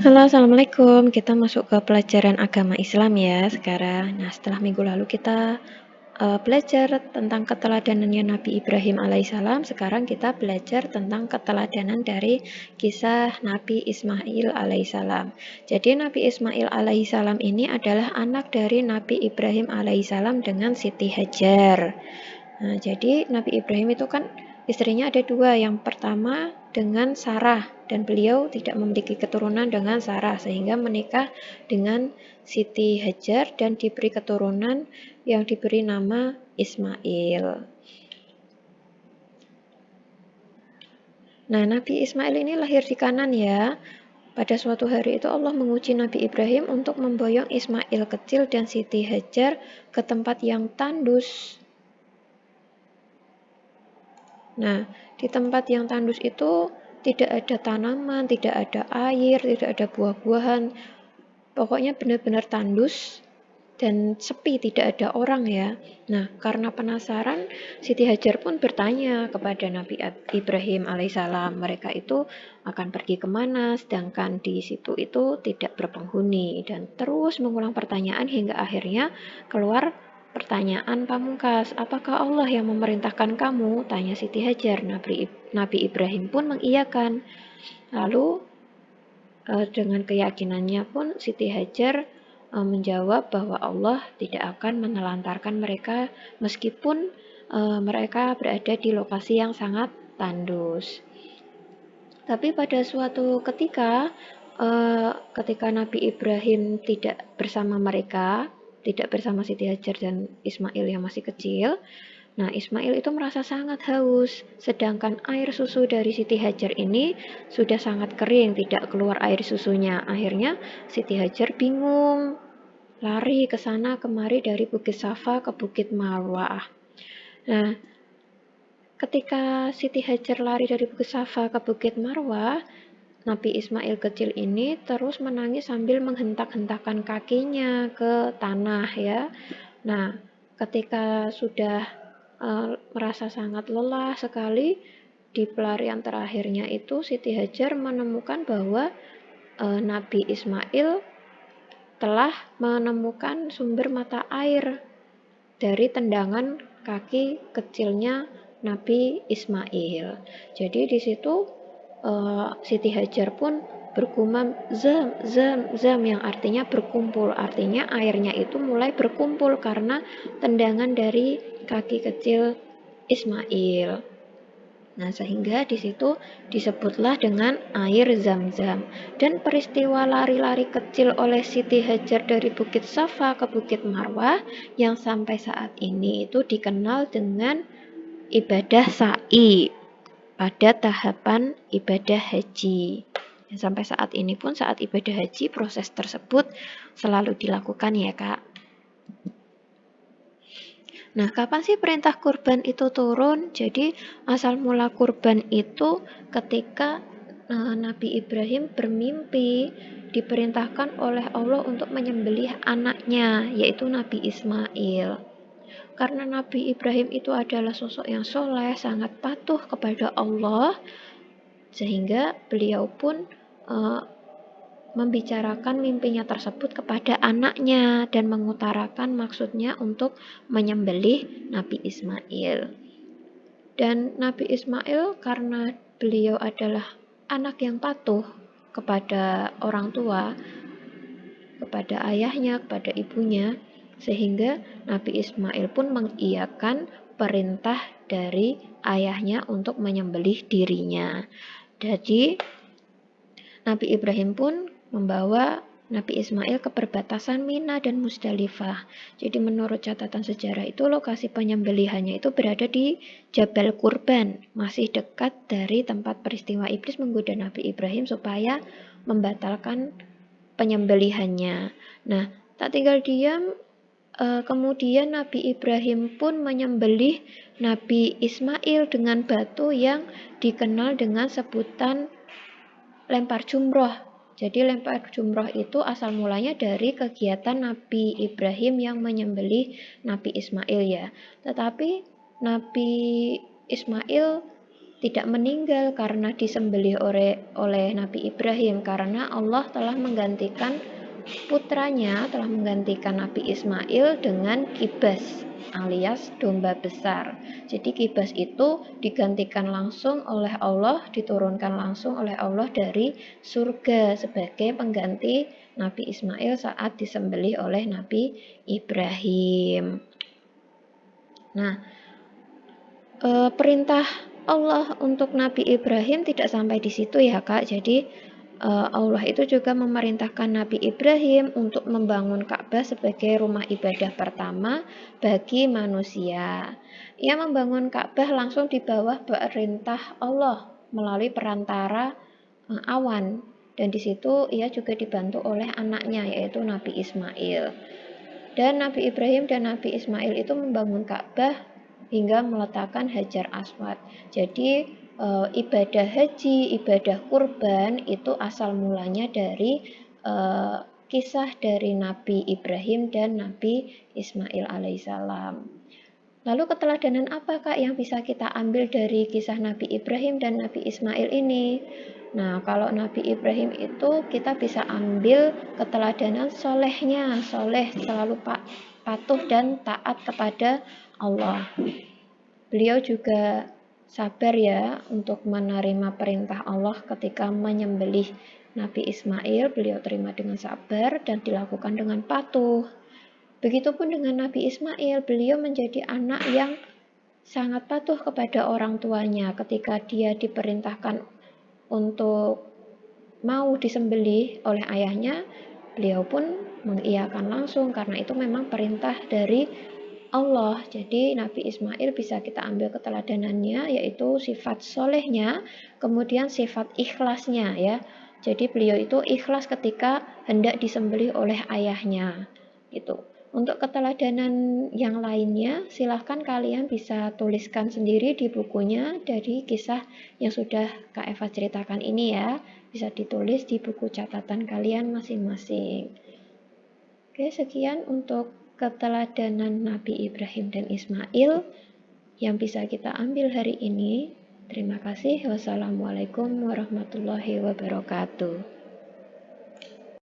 Halo, Assalamualaikum. Kita masuk ke pelajaran agama Islam ya sekarang. Nah, setelah minggu lalu kita belajar tentang keteladanannya Nabi Ibrahim alaihissalam, sekarang kita belajar tentang keteladanan dari kisah Nabi Ismail alaihissalam. Jadi Nabi Ismail alaihissalam ini adalah anak dari Nabi Ibrahim alaihissalam dengan Siti Hajar. Nah, jadi Nabi Ibrahim itu kan istrinya ada dua. Yang pertama dengan Sarah, dan beliau tidak memiliki keturunan dengan Sarah, sehingga menikah dengan Siti Hajar dan diberi keturunan yang diberi nama Ismail. Nah, Nabi Ismail ini lahir di Kanan ya. Pada suatu hari itu Allah menguji Nabi Ibrahim untuk memboyong Ismail kecil dan Siti Hajar ke tempat yang tandus. Nah, di tempat yang tandus itu tidak ada tanaman, tidak ada air, tidak ada buah-buahan. Pokoknya benar-benar tandus dan sepi, tidak ada orang ya. Nah, karena penasaran, Siti Hajar pun bertanya kepada Nabi Ibrahim alaihissalam, mereka itu akan pergi kemana, sedangkan di situ itu tidak berpenghuni, dan terus mengulang pertanyaan hingga akhirnya keluar pertanyaan pamungkas, apakah Allah yang memerintahkan kamu? Tanya Siti Hajar. Nabi Ibrahim pun mengiyakan. Lalu dengan keyakinannya pun Siti Hajar menjawab bahwa Allah tidak akan menelantarkan mereka meskipun mereka berada di lokasi yang sangat tandus. Tapi pada suatu ketika Nabi Ibrahim tidak bersama mereka, tidak bersama Siti Hajar dan Ismail yang masih kecil, nah Ismail itu merasa sangat haus, sedangkan air susu dari Siti Hajar ini sudah sangat kering, tidak keluar air susunya. Akhirnya Siti Hajar bingung, lari ke sana kemari dari Bukit Safa ke Bukit Marwah. Nah, ketika Siti Hajar lari dari Bukit Safa ke Bukit Marwah, Nabi Ismail kecil ini terus menangis sambil menghentak-hentakan kakinya ke tanah ya. Nah, ketika sudah merasa sangat lelah sekali, di pelarian terakhirnya itu Siti Hajar menemukan bahwa Nabi Ismail telah menemukan sumber mata air dari tendangan kaki kecilnya Nabi Ismail. Jadi di situ Siti Hajar pun bergumam zam zam zam, yang artinya berkumpul, artinya airnya itu mulai berkumpul karena tendangan dari kaki kecil Ismail. Nah, sehingga di situ disebutlah dengan air Zam-Zam. Dan peristiwa lari-lari kecil oleh Siti Hajar dari Bukit Safa ke Bukit Marwah yang sampai saat ini itu dikenal dengan ibadah sa'i pada tahapan ibadah haji. Dan sampai saat ini pun saat ibadah haji proses tersebut selalu dilakukan ya Kak. Nah, kapan sih perintah kurban itu turun? Jadi asal mula kurban itu ketika Nabi Ibrahim bermimpi diperintahkan oleh Allah untuk menyembelih anaknya, yaitu Nabi Ismail. Karena Nabi Ibrahim itu adalah sosok yang soleh, sangat patuh kepada Allah, sehingga beliau pun membicarakan mimpinya tersebut kepada anaknya dan mengutarakan maksudnya untuk menyembelih Nabi Ismail. Dan Nabi Ismail karena beliau adalah anak yang patuh kepada orang tua, kepada ayahnya, kepada ibunya, sehingga Nabi Ismail pun mengiyakan perintah dari ayahnya untuk menyembelih dirinya. Jadi Nabi Ibrahim pun membawa Nabi Ismail ke perbatasan Mina dan Musdalifah. Jadi menurut catatan sejarah itu lokasi penyembelihannya itu berada di Jabal Kurban, masih dekat dari tempat peristiwa iblis menggoda Nabi Ibrahim supaya membatalkan penyembelihannya. Nah, tak tinggal diam, kemudian Nabi Ibrahim pun menyembelih Nabi Ismail dengan batu yang dikenal dengan sebutan lempar jumroh. Jadi lempar jumroh itu asal mulanya dari kegiatan Nabi Ibrahim yang menyembelih Nabi Ismail ya. Tetapi Nabi Ismail tidak meninggal karena disembelih oleh Nabi Ibrahim, karena Allah telah menggantikan putranya, telah menggantikan Nabi Ismail dengan kibas alias domba besar. Jadi kibas itu digantikan langsung oleh Allah, diturunkan langsung oleh Allah dari surga sebagai pengganti Nabi Ismail saat disembelih oleh Nabi Ibrahim. Nah, perintah Allah untuk Nabi Ibrahim tidak sampai di situ ya Kak. Jadi Allah itu juga memerintahkan Nabi Ibrahim untuk membangun Ka'bah sebagai rumah ibadah pertama bagi manusia. Ia membangun Ka'bah langsung di bawah perintah Allah melalui perantara awan, dan di situ ia juga dibantu oleh anaknya yaitu Nabi Ismail. Dan Nabi Ibrahim dan Nabi Ismail itu membangun Ka'bah hingga meletakkan Hajar Aswad. Jadi ibadah haji, ibadah kurban itu asal mulanya dari kisah dari Nabi Ibrahim dan Nabi Ismail alaihissalam. Lalu keteladanan apa Kak yang bisa kita ambil dari kisah Nabi Ibrahim dan Nabi Ismail ini? Nah, kalau Nabi Ibrahim itu kita bisa ambil keteladanan solehnya, soleh selalu patuh dan taat kepada Allah. Beliau juga sabar ya untuk menerima perintah Allah ketika menyembelih Nabi Ismail, beliau terima dengan sabar dan dilakukan dengan patuh. Begitupun dengan Nabi Ismail, beliau menjadi anak yang sangat patuh kepada orang tuanya. Ketika dia diperintahkan untuk mau disembelih oleh ayahnya, beliau pun mengiyakan langsung karena itu memang perintah dari Allah. Jadi Nabi Ismail bisa kita ambil keteladanannya yaitu sifat solehnya, kemudian sifat ikhlasnya ya. Jadi beliau itu ikhlas ketika hendak disembelih oleh ayahnya gitu. Untuk keteladanan yang lainnya, silahkan kalian bisa tuliskan sendiri di bukunya dari kisah yang sudah Kak Eva ceritakan ini ya. Bisa ditulis di buku catatan kalian masing-masing. Oke, sekian untuk keteladanan Nabi Ibrahim dan Ismail yang bisa kita ambil hari ini. Terima kasih. Wassalamualaikum warahmatullahi wabarakatuh.